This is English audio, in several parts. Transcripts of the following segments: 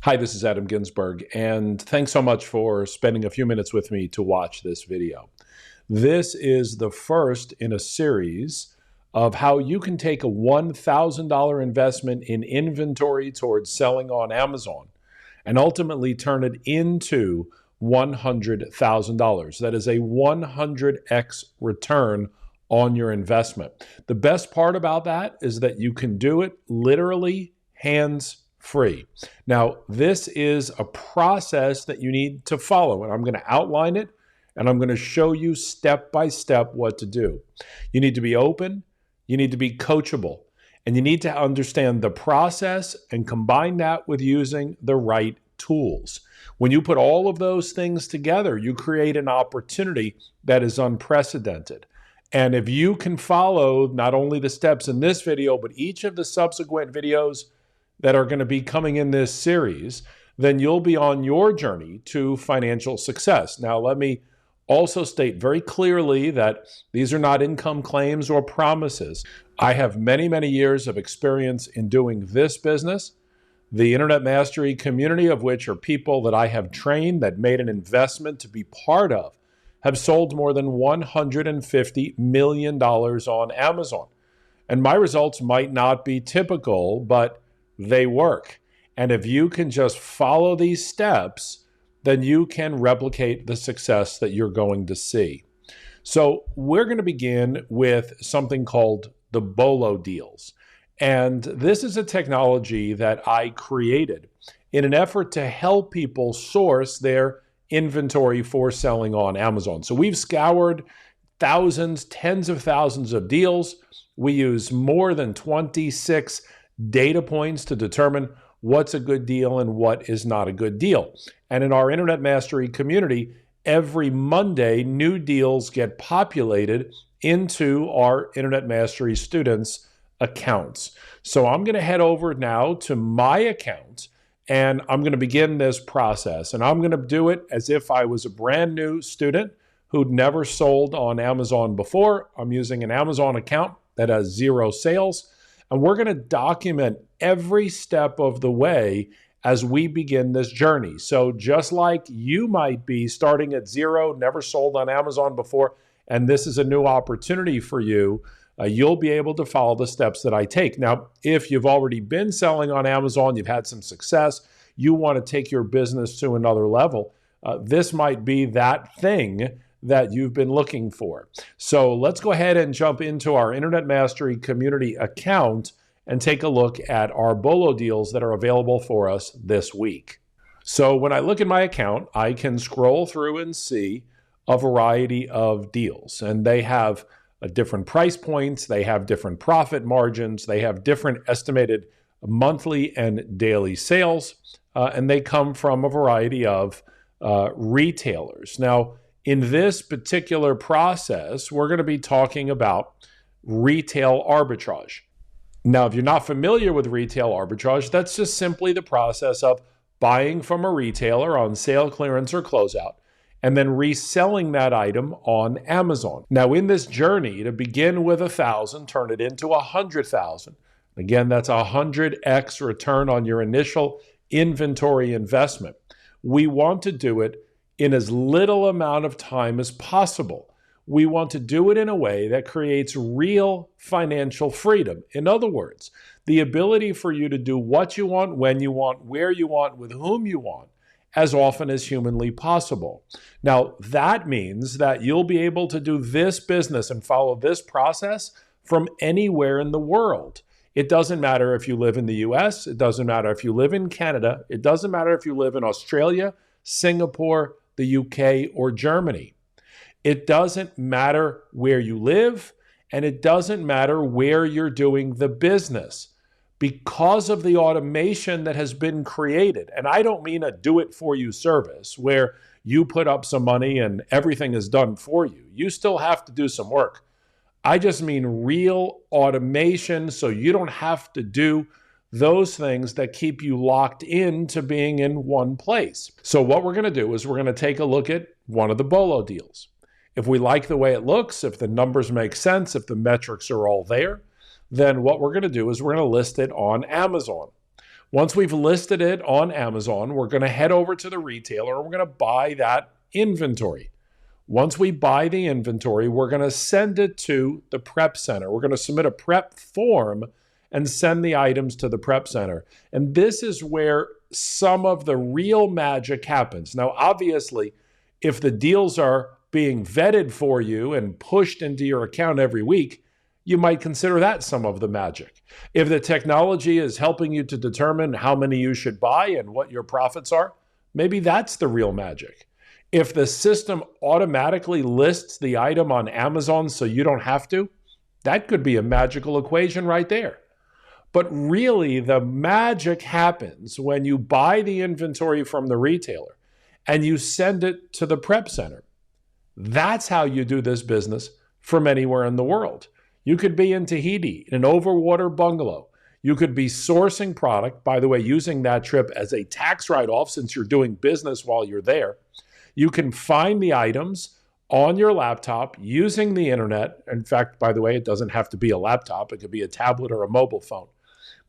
Hi, this is Adam Ginsberg, and thanks so much for spending a few minutes with me to watch this video. This is the first in a series of how you can take a $1,000 investment in inventory towards selling on Amazon and ultimately turn it into $100,000. That is a 100x return on your investment. The best part about that is that you can do it literally hands-free. Now, this is a process that you need to follow, and I'm going to outline it, and I'm going to show you step by step what to do. You need to be open, you need to be coachable, and you need to understand the process and combine that with using the right tools. When you put all of those things together, you create an opportunity that is unprecedented. And if you can follow not only the steps in this video, but each of the subsequent videos that are going to be coming in this series, then you'll be on your journey to financial success. Now, let me also state very clearly that these are not income claims or promises. I have many, many years of experience in doing this business. The Internet Mastery community, of which are people that I have trained that made an investment to be part of, have sold more than $150 million on Amazon. And my results might not be typical, but they work. And if you can just follow these steps, then you can replicate the success that you're going to see. So we're going to begin with something called the Bolo deals. And this is a technology that I created in an effort to help people source their inventory for selling on Amazon. So we've scoured thousands, tens of thousands of deals. We use more than 26 data points to determine what's a good deal and what is not a good deal. And in our Internet Mastery community, every Monday, new deals get populated into our Internet Mastery students' accounts. So I'm going to head over now to my account and I'm going to begin this process. And I'm going to do it as if I was a brand new student who'd never sold on Amazon before. I'm using an Amazon account that has 0 sales. And we're going to document every step of the way as we begin this journey. So just like you might be starting at 0, never sold on Amazon before, and this is a new opportunity for you, you'll be able to follow the steps that I take. Now, if you've already been selling on Amazon, you've had some success, you want to take your business to another level, this might be that thing that you've been looking for. So let's go ahead and jump into our Internet Mastery community account and take a look at our Bolo deals that are available for us this week. So when I look at my account, I can scroll through and see a variety of deals, and they have different price points, they have different profit margins, they have different estimated monthly and daily sales, and they come from a variety of retailers. Now, in this particular process, we're going to be talking about retail arbitrage. Now, if you're not familiar with retail arbitrage, that's just simply the process of buying from a retailer on sale, clearance, or closeout, and then reselling that item on Amazon. Now, in this journey, to begin with 1,000, turn it into 100,000. Again, that's 100x return on your initial inventory investment. We want to do it in as little amount of time as possible. We want to do it in a way that creates real financial freedom. In other words, the ability for you to do what you want, when you want, where you want, with whom you want, as often as humanly possible. Now, that means that you'll be able to do this business and follow this process from anywhere in the world. It doesn't matter if you live in the US, it doesn't matter if you live in Canada, it doesn't matter if you live in Australia, Singapore, the UK, or Germany. It doesn't matter where you live, and it doesn't matter where you're doing the business. Because of the automation that has been created, and I don't mean a do-it-for-you service where you put up some money and everything is done for you. You still have to do some work. I just mean real automation so you don't have to do those things that keep you locked into being in one place. So what we're going to do is we're going to take a look at one of the Bolo deals. If we like the way it looks, if the numbers make sense, if the metrics are all there, then what we're going to do is we're going to list it on Amazon. Once we've listed it on Amazon, we're going to head over to the retailer and we're going to buy that inventory. Once we buy the inventory, we're going to send it to the prep center. We're going to submit a prep form and send the items to the prep center. And this is where some of the real magic happens. Now, obviously, if the deals are being vetted for you and pushed into your account every week, you might consider that some of the magic. If the technology is helping you to determine how many you should buy and what your profits are, maybe that's the real magic. If the system automatically lists the item on Amazon so you don't have to, that could be a magical equation right there. But really, the magic happens when you buy the inventory from the retailer and you send it to the prep center. That's how you do this business from anywhere in the world. You could be in Tahiti, in an overwater bungalow. You could be sourcing product, by the way, using that trip as a tax write-off since you're doing business while you're there. You can find the items on your laptop using the internet. In fact, by the way, it doesn't have to be a laptop. It could be a tablet or a mobile phone.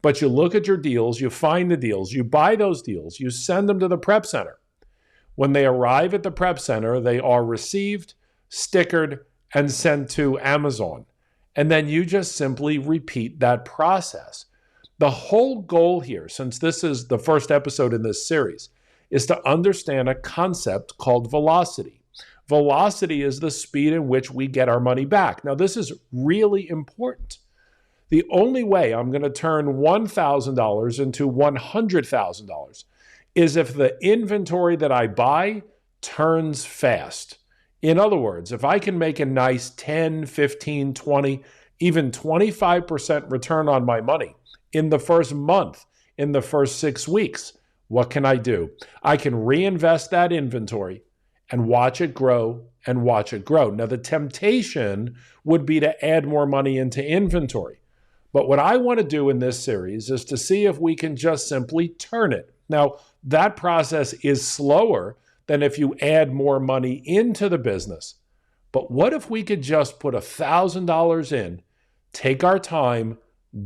But you look at your deals, you find the deals, you buy those deals, you send them to the prep center. When they arrive at the prep center, they are received, stickered, and sent to Amazon. And then you just simply repeat that process. The whole goal here, since this is the first episode in this series, is to understand a concept called velocity. Velocity is the speed in which we get our money back. Now, this is really important. The only way I'm going to turn $1,000 into $100,000 is if the inventory that I buy turns fast. In other words, if I can make a nice 10, 15, 20, even 25% return on my money in the first month, in the first 6 weeks, what can I do? I can reinvest that inventory and watch it grow and watch it grow. Now, the temptation would be to add more money into inventory. But what I want to do in this series is to see if we can just simply turn it. Now, that process is slower than if you add more money into the business. But what if we could just put $1,000 in, take our time,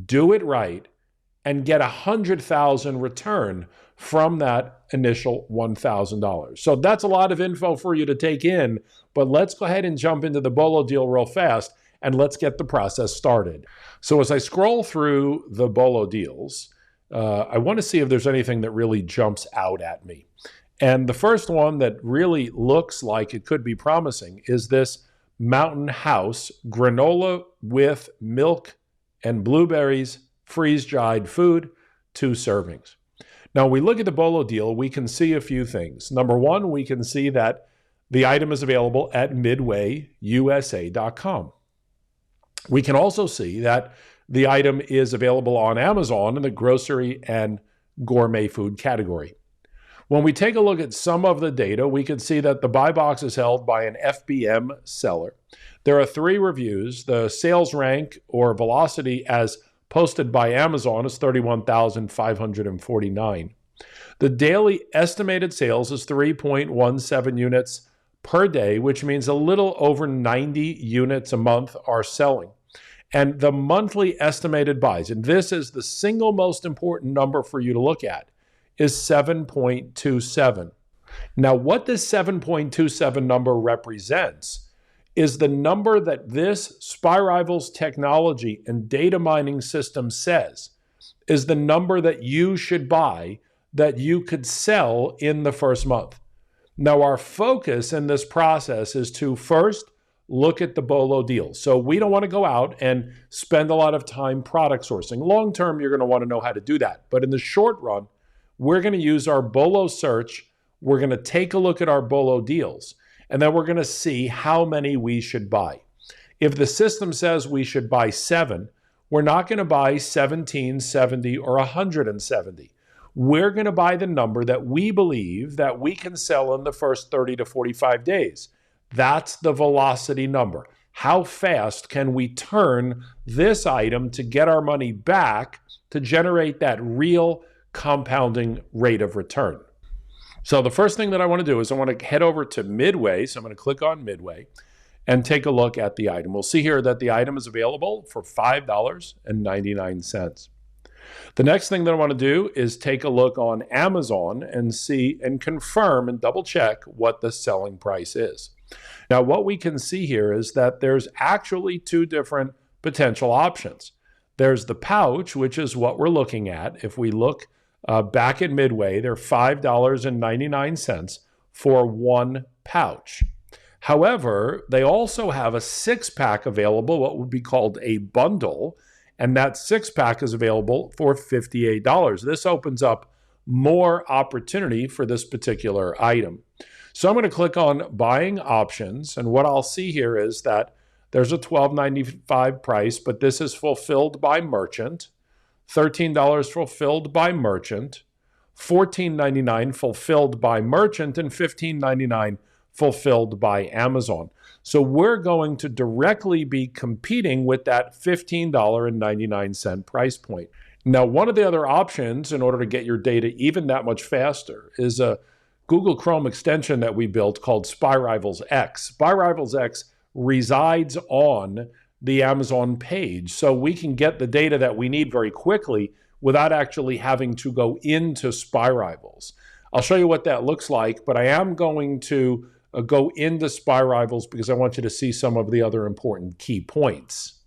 do it right, and get $100,000 return from that initial $1,000. So that's a lot of info for you to take in, but let's go ahead and jump into the Bolo deal real fast and let's get the process started. So as I scroll through the Bolo deals, I want to see if there's anything that really jumps out at me. And the first one that really looks like it could be promising is this Mountain House granola with milk and blueberries, freeze-dried food, 2 servings. Now, when we look at the Bolo deal, we can see a few things. Number one, we can see that the item is available at midwayusa.com. We can also see that the item is available on Amazon in the grocery and gourmet food category. When we take a look at some of the data, we can see that the buy box is held by an FBM seller. There are 3 reviews. The sales rank or velocity as posted by Amazon is 31,549. The daily estimated sales is 3.17 units per day, which means a little over 90 units a month are selling. And the monthly estimated buys, and this is the single most important number for you to look at, is 7.27. Now, what this 7.27 number represents is the number that this SpyRivals technology and data mining system says is the number that you should buy that you could sell in the first month. Now, our focus in this process is to first look at the Bolo deal. So we don't want to go out and spend a lot of time product sourcing. Long term, you're going to want to know how to do that. But in the short run, we're going to use our Bolo search. We're going to take a look at our Bolo deals, and then we're going to see how many we should buy. If the system says we should buy 7, we're not going to buy 17, 70, or 170. We're going to buy the number that we believe that we can sell in the first 30 to 45 days. That's the velocity number. How fast can we turn this item to get our money back to generate that real compounding rate of return? So the first thing that I want to do is I want to head over to Midway. So I'm going to click on Midway and take a look at the item. We'll see here that the item is available for $5.99. The next thing that I want to do is take a look on Amazon and see and confirm and double check what the selling price is. Now, what we can see here is that there's actually two different potential options. There's the pouch, which is what we're looking at. If we look back at Midway, they're $5.99 for one pouch. However, they also have a 6-pack available, what would be called a bundle, and that 6-pack is available for $58. This opens up more opportunity for this particular item. So I'm going to click on Buying Options, and what I'll see here is that there's a $12.95 price, but this is fulfilled by merchant, $13 fulfilled by merchant, $14.99 fulfilled by merchant, and $15.99 fulfilled by Amazon. So we're going to directly be competing with that $15.99 price point. Now, one of the other options in order to get your data even that much faster is a Google Chrome extension that we built called SpyRivals X. SpyRivals X resides on the Amazon page, so we can get the data that we need very quickly without actually having to go into SpyRivals. I'll show you what that looks like, but I am going to go into SpyRivals because I want you to see some of the other important key points.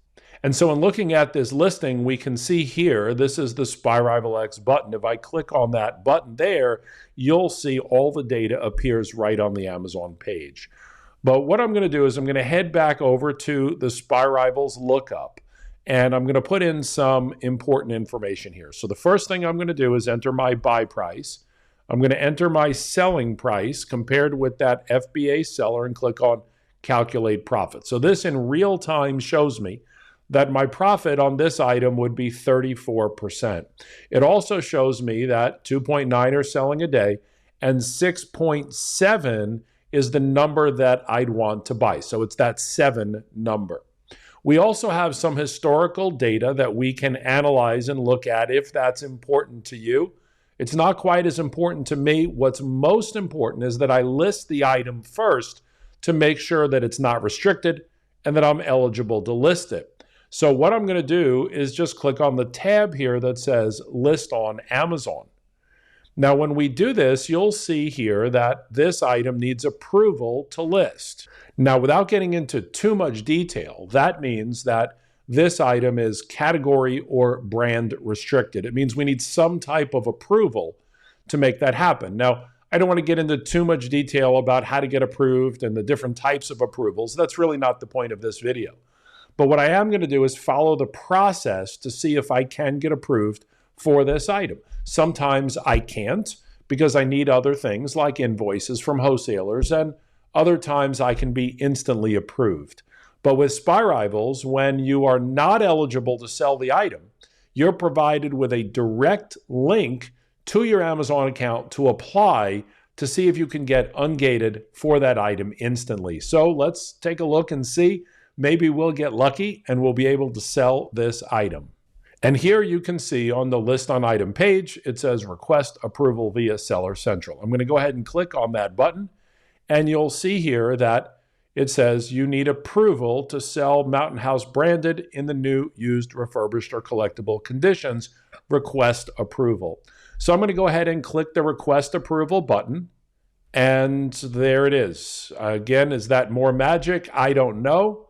And so in looking at this listing, we can see here, this is the SpyRival X button. If I click on that button there, you'll see all the data appears right on the Amazon page. But what I'm going to do is I'm going to head back over to the SpyRivals lookup, and I'm going to put in some important information here. So the first thing I'm going to do is enter my buy price. I'm going to enter my selling price compared with that FBA seller and click on Calculate Profit. So this in real time shows me that my profit on this item would be 34%. It also shows me that 2.9 are selling a day and 6.7 is the number that I'd want to buy. So it's that 7 number. We also have some historical data that we can analyze and look at if that's important to you. It's not quite as important to me. What's most important is that I list the item first to make sure that it's not restricted and that I'm eligible to list it. So what I'm going to do is just click on the tab here that says List on Amazon. Now, when we do this, you'll see here that this item needs approval to list. Now, without getting into too much detail, that means that this item is category or brand restricted. It means we need some type of approval to make that happen. Now, I don't want to get into too much detail about how to get approved and the different types of approvals. That's really not the point of this video. But what I am going to do is follow the process to see if I can get approved for this item. Sometimes I can't because I need other things like invoices from wholesalers, and other times I can be instantly approved. But with SpyRivals, when you are not eligible to sell the item, you're provided with a direct link to your Amazon account to apply to see if you can get ungated for that item instantly. So let's take a look and see. Maybe we'll get lucky and we'll be able to sell this item. And here you can see on the List on Item page, it says Request Approval via Seller Central. I'm going to go ahead and click on that button, and you'll see here that it says you need approval to sell Mountain House branded in the new, used, refurbished, or collectible conditions. Request approval. So I'm going to go ahead and click the Request Approval button, and there it is. Again, is that more magic? I don't know.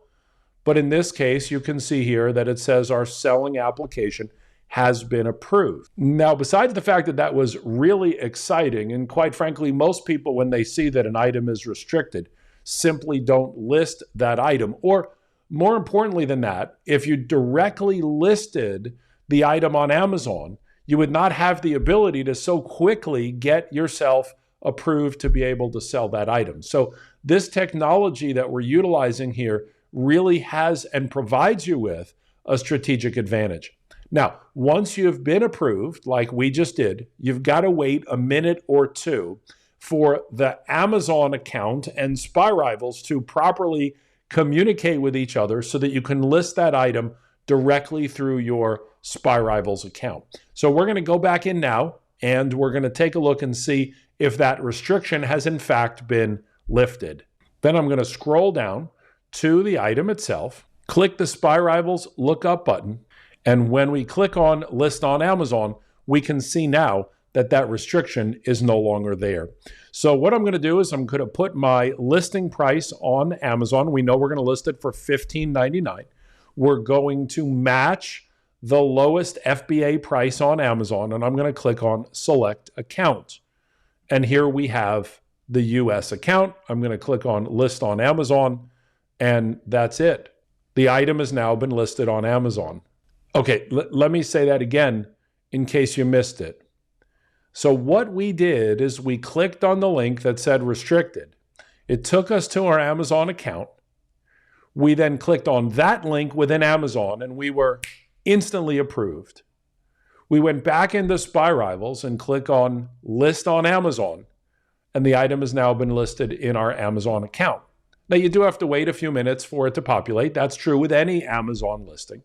But in this case, you can see here that it says our selling application has been approved. Now, besides the fact that that was really exciting, and quite frankly, most people, when they see that an item is restricted, simply don't list that item. Or more importantly than that, if you directly listed the item on Amazon, you would not have the ability to so quickly get yourself approved to be able to sell that item. So this technology that we're utilizing here really has and provides you with a strategic advantage. Now, once you've been approved, like we just did, you've got to wait a minute or two for the Amazon account and SpyRivals to properly communicate with each other so that you can list that item directly through your SpyRivals account. So we're going to go back in now, and we're going to take a look and see if that restriction has in fact been lifted. Then I'm going to scroll down to the item itself, click the SpyRivals lookup button, And when we click on list on Amazon, we can see now that that restriction is no longer there. So what I'm going to do is I'm going to put my listing price on Amazon. We know we're going to list it for $15.99. We're going to match the lowest FBA price on Amazon, and I'm going to click on select account. And here we have the US account. I'm going to click on list on Amazon, and that's it. The item has now been listed on Amazon. Okay, let me say that again in case you missed it. So what we did is we clicked on the link that said restricted. It took us to our Amazon account. We then clicked on that link within Amazon and we were instantly approved. We went back into Spy Rivals and click on list on Amazon, and the item has now been listed in our Amazon account. Now you do have to wait a few minutes for it to populate. That's true with any Amazon listing.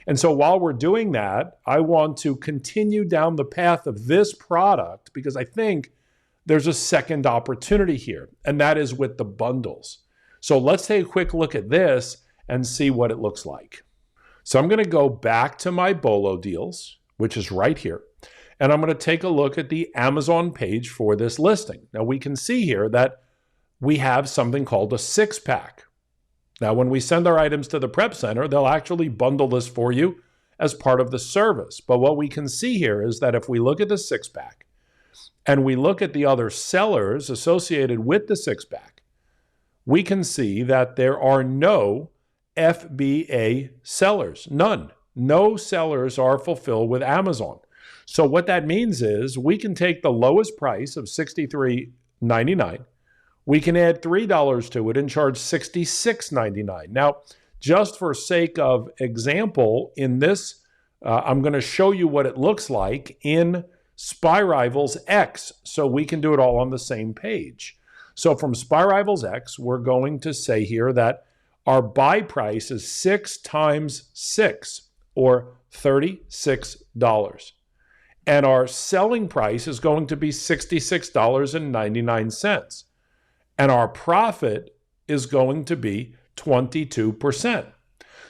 And so while we're doing that, I want to continue down the path of this product because I think there's a second opportunity here, and that is with the bundles. So let's take a quick look at this and see what it looks like. So I'm going to go back to my Bolo deals, which is right here, and I'm going to take a look at the Amazon page for this listing. Now we can see here that we have something called a 6-pack. Now, when we send our items to the prep center, they'll actually bundle this for you as part of the service. But what we can see here is that if we look at the 6-pack and we look at the other sellers associated with the 6-pack, we can see that there are no FBA sellers, none. No sellers are fulfilled with Amazon. So what that means is we can take the lowest price of $63.99. We can add $3 to it and charge $66.99. Now, just for sake of example, in this, I'm going to show you what it looks like in Spy Rivals X, so we can do it all on the same page. So from Spy Rivals X, we're going to say here that our buy price is 6 times 6, or $36. And our selling price is going to be $66.99. And our profit is going to be 22%.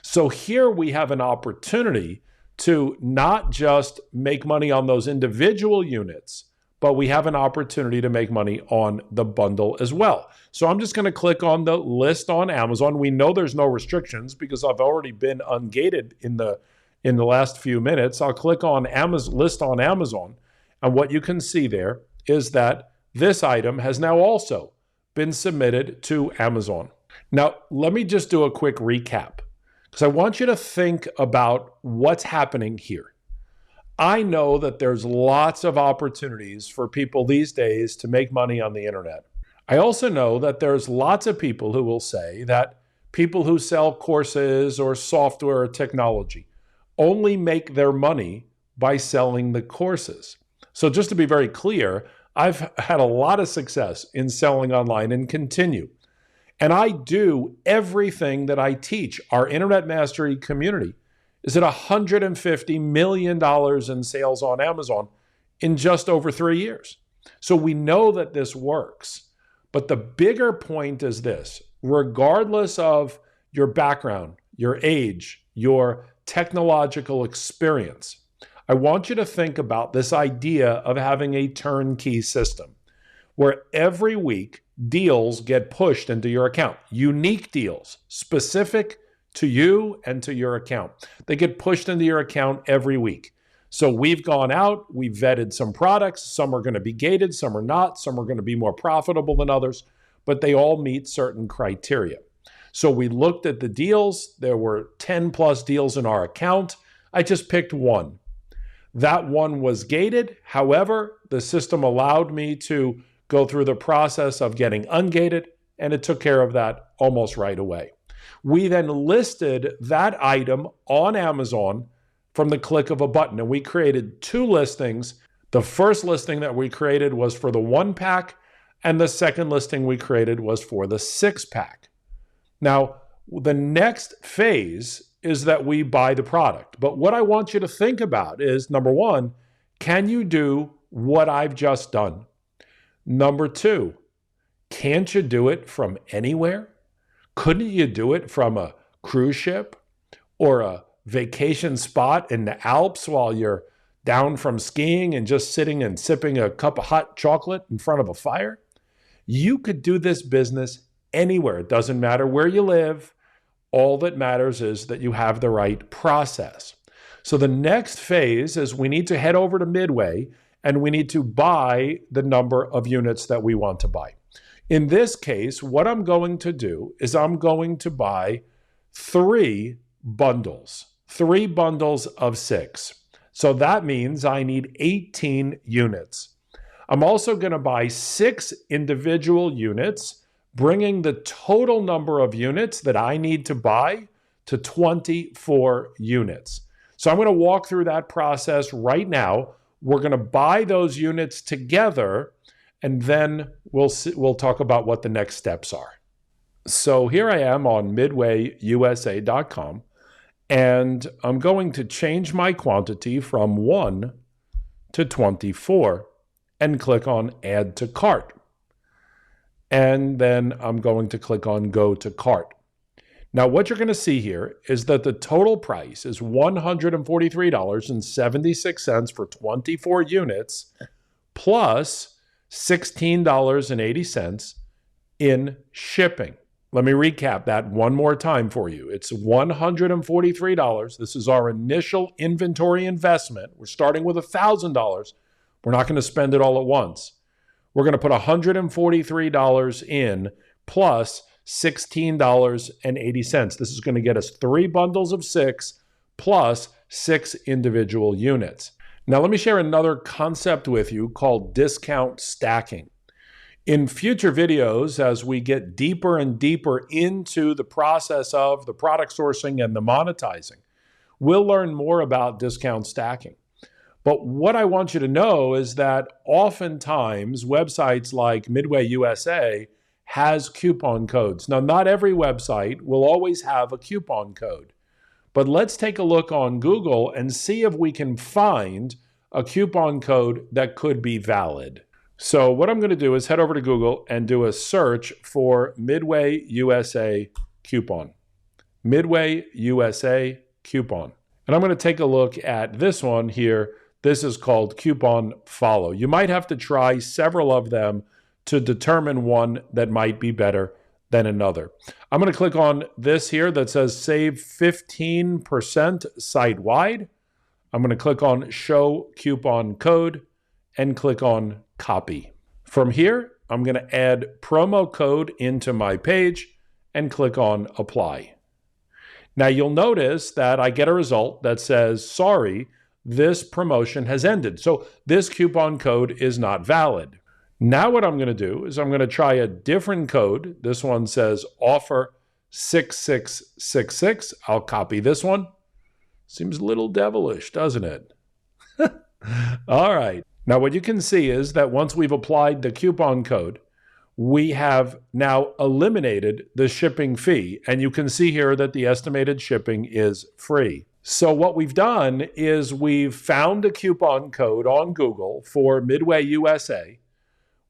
So here we have an opportunity to not just make money on those individual units, but we have an opportunity to make money on the bundle as well. So I'm just going to click on the list on Amazon. We know there's no restrictions because I've already been ungated in the last few minutes. I'll click on Amazon, list on Amazon, and what you can see there is that this item has now also been submitted to Amazon. Now, let me just do a quick recap because I want you to think about what's happening here. I know that there's lots of opportunities for people these days to make money on the internet. I also know that there's lots of people who will say that people who sell courses or software or technology only make their money by selling the courses. So just to be very clear, I've had a lot of success in selling online and continue. And I do everything that I teach. Our Internet Mastery community is at $150 million in sales on Amazon in just over 3 years. So we know that this works. But the bigger point is this: regardless of your background, your age, your technological experience, I want you to think about this idea of having a turnkey system where every week deals get pushed into your account. Unique deals, specific to you and to your account. They get pushed into your account every week. So we've gone out, we've vetted some products. Some are going to be gated, some are not. Some are going to be more profitable than others, but they all meet certain criteria. So we looked at the deals. There were 10 plus deals in our account. I just picked one. That one was gated. However, the system allowed me to go through the process of getting ungated, and it took care of that almost right away. We then listed that item on Amazon from the click of a button, and we created 2 listings. The first listing that we created was for the 1-pack, and the second listing we created was for the 6-pack. Now, the next phase is that we buy the product. But what I want you to think about is, number 1, can you do what I've just done? Number 2, can't you do it from anywhere? Couldn't you do it from a cruise ship or a vacation spot in the Alps while you're down from skiing and just sitting and sipping a cup of hot chocolate in front of a fire. You could do this business anywhere. It doesn't matter where you live. All that matters is that you have the right process. So the next phase is we need to head over to Midway and we need to buy the number of units that we want to buy. In this case, what I'm going to do is I'm going to buy 3 bundles of 6. So that means I need 18 units. I'm also going to buy 6 individual units, bringing the total number of units that I need to buy to 24 units. So I'm going to walk through that process right now. We're going to buy those units together, and then we'll talk about what the next steps are. So here I am on midwayusa.com, and I'm going to change my quantity from 1 to 24 and click on Add to Cart. And then I'm going to click on Go to Cart. Now, what you're going to see here is that the total price is $143.76 for 24 units, plus $16.80 in shipping. Let me recap that one more time for you. It's $143. This is our initial inventory investment. We're starting with $1,000. We're not going to spend it all at once. We're going to put $143 in plus $16.80. This is going to get us 3 bundles of 6 plus 6 individual units. Now, let me share another concept with you called discount stacking. In future videos, as we get deeper and deeper into the process of the product sourcing and the monetizing, we'll learn more about discount stacking. But what I want you to know is that oftentimes websites like Midway USA has coupon codes. Now, not every website will always have a coupon code, but let's take a look on Google and see if we can find a coupon code that could be valid. So what I'm going to do is head over to Google and do a search for Midway USA coupon. Midway USA coupon. And I'm going to take a look at this one here. This is called Coupon Follow. You might have to try several of them to determine one that might be better than another. I'm going to click on this here that says save 15% site-wide. I'm going to click on Show Coupon Code and click on Copy. From here, I'm going to add promo code into my page and click on Apply. Now you'll notice that I get a result that says, sorry, this promotion has ended. So this coupon code is not valid. Now what I'm going to do is I'm going to try a different code. This one says offer 6666. I'll copy this one. Seems a little devilish, doesn't it? All right. Now what you can see is that once we've applied the coupon code, we have now eliminated the shipping fee. And you can see here that the estimated shipping is free. So what we've done is we've found a coupon code on Google for Midway USA.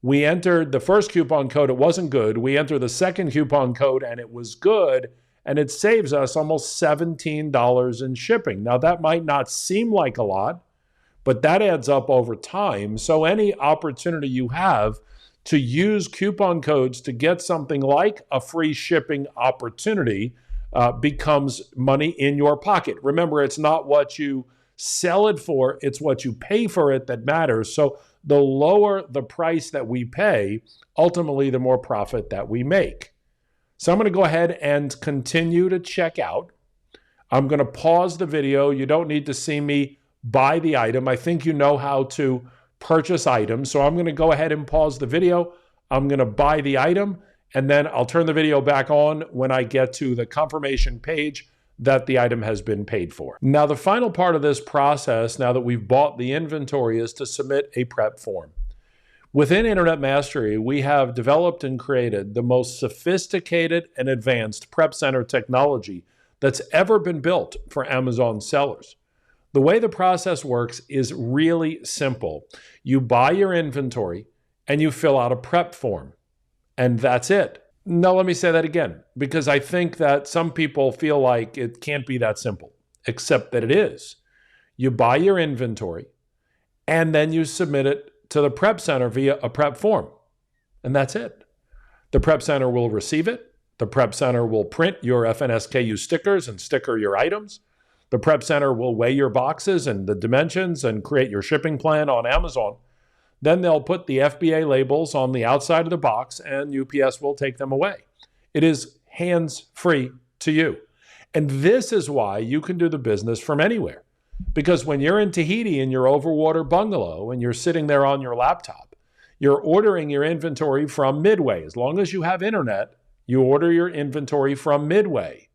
We entered the first coupon code, it wasn't good. We entered the second coupon code and it was good. And it saves us almost $17 in shipping. Now that might not seem like a lot, but that adds up over time. So any opportunity you have to use coupon codes to get something like a free shipping opportunity becomes money in your pocket. Remember, it's not what you sell it for, it's what you pay for it that matters. So the lower the price that we pay, ultimately the more profit that we make. So I'm going to go ahead and continue to check out. I'm going to pause the video. You don't need to see me buy the item. I think you know how to purchase items. So I'm going to go ahead and pause the video. I'm going to buy the item, and then I'll turn the video back on when I get to the confirmation page that the item has been paid for. Now, the final part of this process, now that we've bought the inventory, is to submit a prep form. Within Internet Mastery, we have developed and created the most sophisticated and advanced prep center technology that's ever been built for Amazon sellers. The way the process works is really simple. You buy your inventory and you fill out a prep form, and that's it. Now, let me say that again, because I think that some people feel like it can't be that simple. except that it is. You buy your inventory, and then you submit it to the prep center via a prep form. And that's it. The prep center will receive it. The prep center will print your FNSKU stickers and sticker your items. The prep center will weigh your boxes and the dimensions and create your shipping plan on Amazon. Then they'll put the FBA labels on the outside of the box, and UPS will take them away. It is hands-free to you. And this is why you can do the business from anywhere. Because when you're in Tahiti in your overwater bungalow and you're sitting there on your laptop, you're ordering your inventory from Midway. As long as you have internet, you order your inventory from Midway.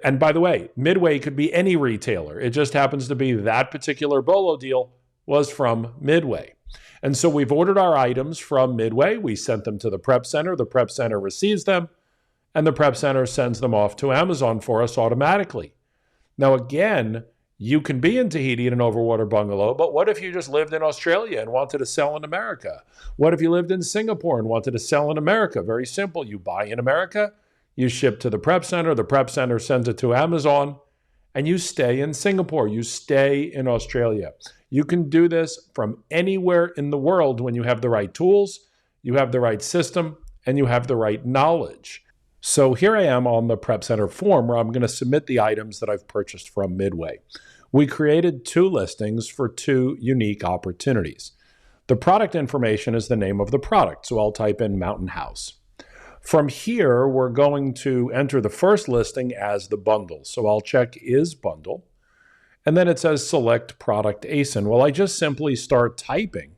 And by the way, Midway could be any retailer. It just happens to be that particular Bolo deal was from Midway. And so we've ordered our items from Midway. We sent them to the prep center. The prep center receives them, and the prep center sends them off to Amazon for us automatically. Now, again, you can be in Tahiti in an overwater bungalow, but what if you just lived in Australia and wanted to sell in America? What if you lived in Singapore and wanted to sell in America? Very simple. You buy in America, you ship to the prep center sends it to Amazon, and you stay in Singapore. You stay in Australia. You can do this from anywhere in the world when you have the right tools, you have the right system, and you have the right knowledge. So here I am on the Prep Center form where I'm going to submit the items that I've purchased from Midway. We created 2 listings for 2 unique opportunities. The product information is the name of the product, so I'll type in Mountain House. From here, we're going to enter the first listing as the bundle. So I'll check is bundle. And then it says select product ASIN. Well, I just simply start typing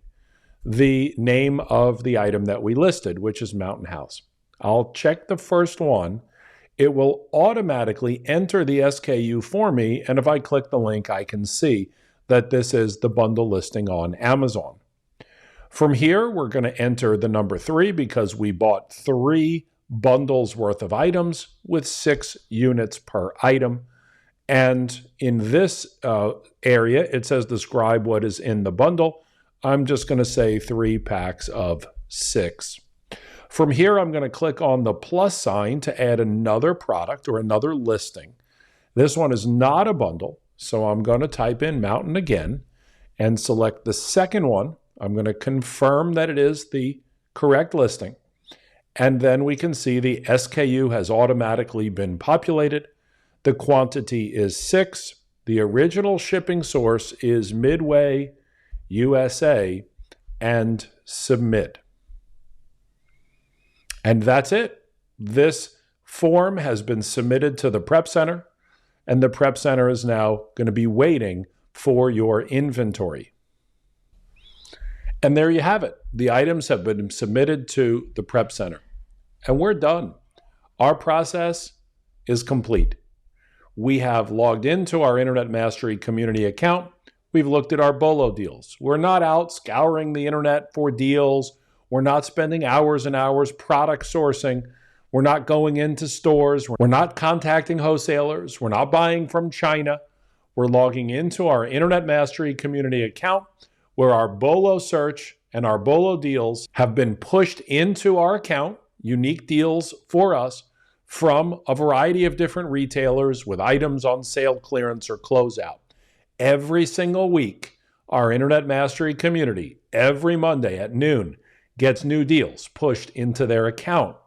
the name of the item that we listed, which is Mountain House. I'll check the first one. It will automatically enter the SKU for me. And if I click the link, I can see that this is the bundle listing on Amazon. From here, we're going to enter the number 3 because we bought 3 bundles worth of items with 6 units per item. And in this area, it says describe what is in the bundle. I'm just going to say 3 packs of 6. From here, I'm going to click on the plus sign to add another product or another listing. This one is not a bundle, so I'm going to type in Mountain again and select the second one. I'm going to confirm that it is the correct listing. And then we can see the SKU has automatically been populated. The quantity is 6. The original shipping source is Midway, USA, and submit. And that's it. This form has been submitted to the prep center, and the prep center is now going to be waiting for your inventory. And there you have it. The items have been submitted to the prep center, and we're done. Our process is complete. We have logged into our Internet Mastery community account. We've looked at our Bolo deals. We're not out scouring the internet for deals. We're not spending hours and hours product sourcing. We're not going into stores. We're not contacting wholesalers. We're not buying from China. We're logging into our Internet Mastery community account where our Bolo search and our Bolo deals have been pushed into our account, unique deals for us from a variety of different retailers with items on sale, clearance, or closeout. Every single week, our Internet Mastery community, every Monday at noon, gets new deals pushed into their account.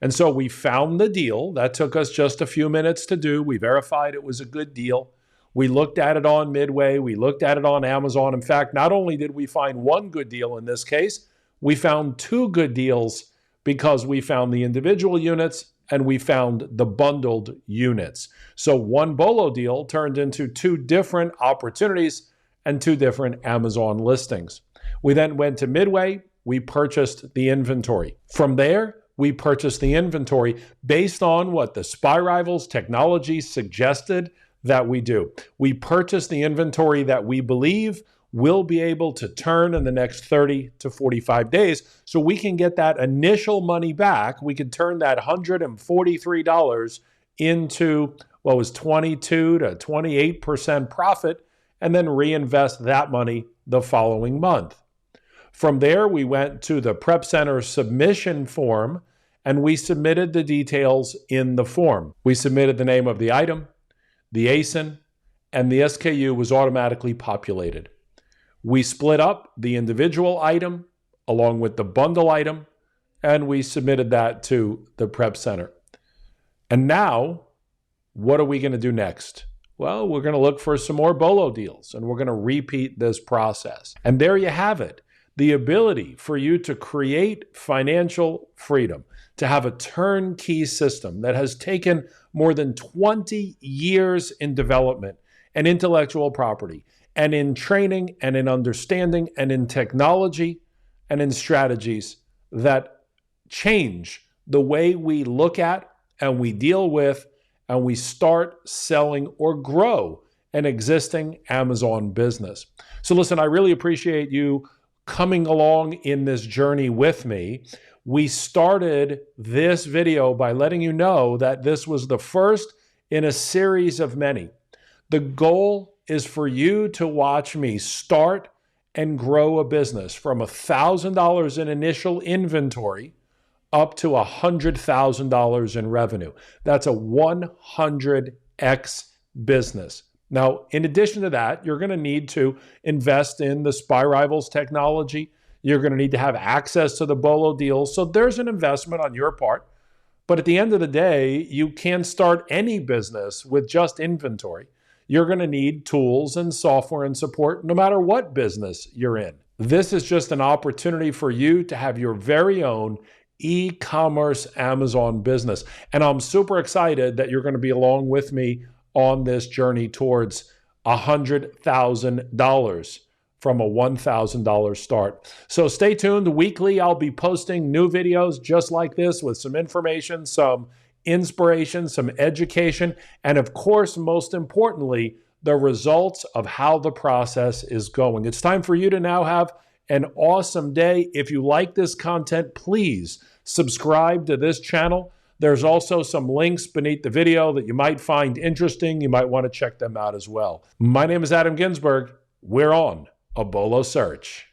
And so we found the deal. That took us just a few minutes to do. We verified it was a good deal. We looked at it on Midway. We looked at it on Amazon. In fact, not only did we find one good deal in this case, we found 2 good deals because we found the individual units and we found the bundled units. So one Bolo deal turned into 2 different opportunities and 2 different Amazon listings. We then went to Midway. We purchased the inventory. From there, we purchased the inventory based on what the Spy Rivals technology suggested that we do. We purchased the inventory that we believe will be able to turn in the next 30 to 45 days so we can get that initial money back. We could turn that $143 into what was 22 to 28% profit and then reinvest that money the following month. From there, we went to the Prep Center submission form and we submitted the details in the form. We submitted the name of the item, the ASIN, and the SKU was automatically populated. We split up the individual item along with the bundle item, and we submitted that to the prep center. And now, what are we going to do next? Well, we're going to look for some more Bolo deals, and we're going to repeat this process. And there you have it, the ability for you to create financial freedom, to have a turnkey system that has taken more than 20 years in development and intellectual property, and in training, and in understanding, and in technology, and in strategies that change the way we look at and we deal with and we start selling or grow an existing Amazon business. So listen, I really appreciate you coming along in this journey with me. We started this video by letting you know that this was the first in a series of many. The goal is for you to watch me start and grow a business from $1,000 in initial inventory up to $100,000 in revenue. That's a 100x business. Now, in addition to that, you're going to need to invest in the Spy Rivals technology. You're going to need to have access to the Bolo deals. So there's an investment on your part. But at the end of the day, you can't start any business with just inventory. You're going to need tools and software and support no matter what business you're in. This is just an opportunity for you to have your very own e-commerce Amazon business. And I'm super excited that you're going to be along with me on this journey towards $100,000 from a $1,000 start. So stay tuned. Weekly, I'll be posting new videos just like this with some information, some inspiration, some education, and of course, most importantly, the results of how the process is going. It's time for you to now have an awesome day. If you like this content, please subscribe to this channel. There's also some links beneath the video that you might find interesting. You might want to check them out as well. My name is Adam Ginsberg. We're on a Bolo search.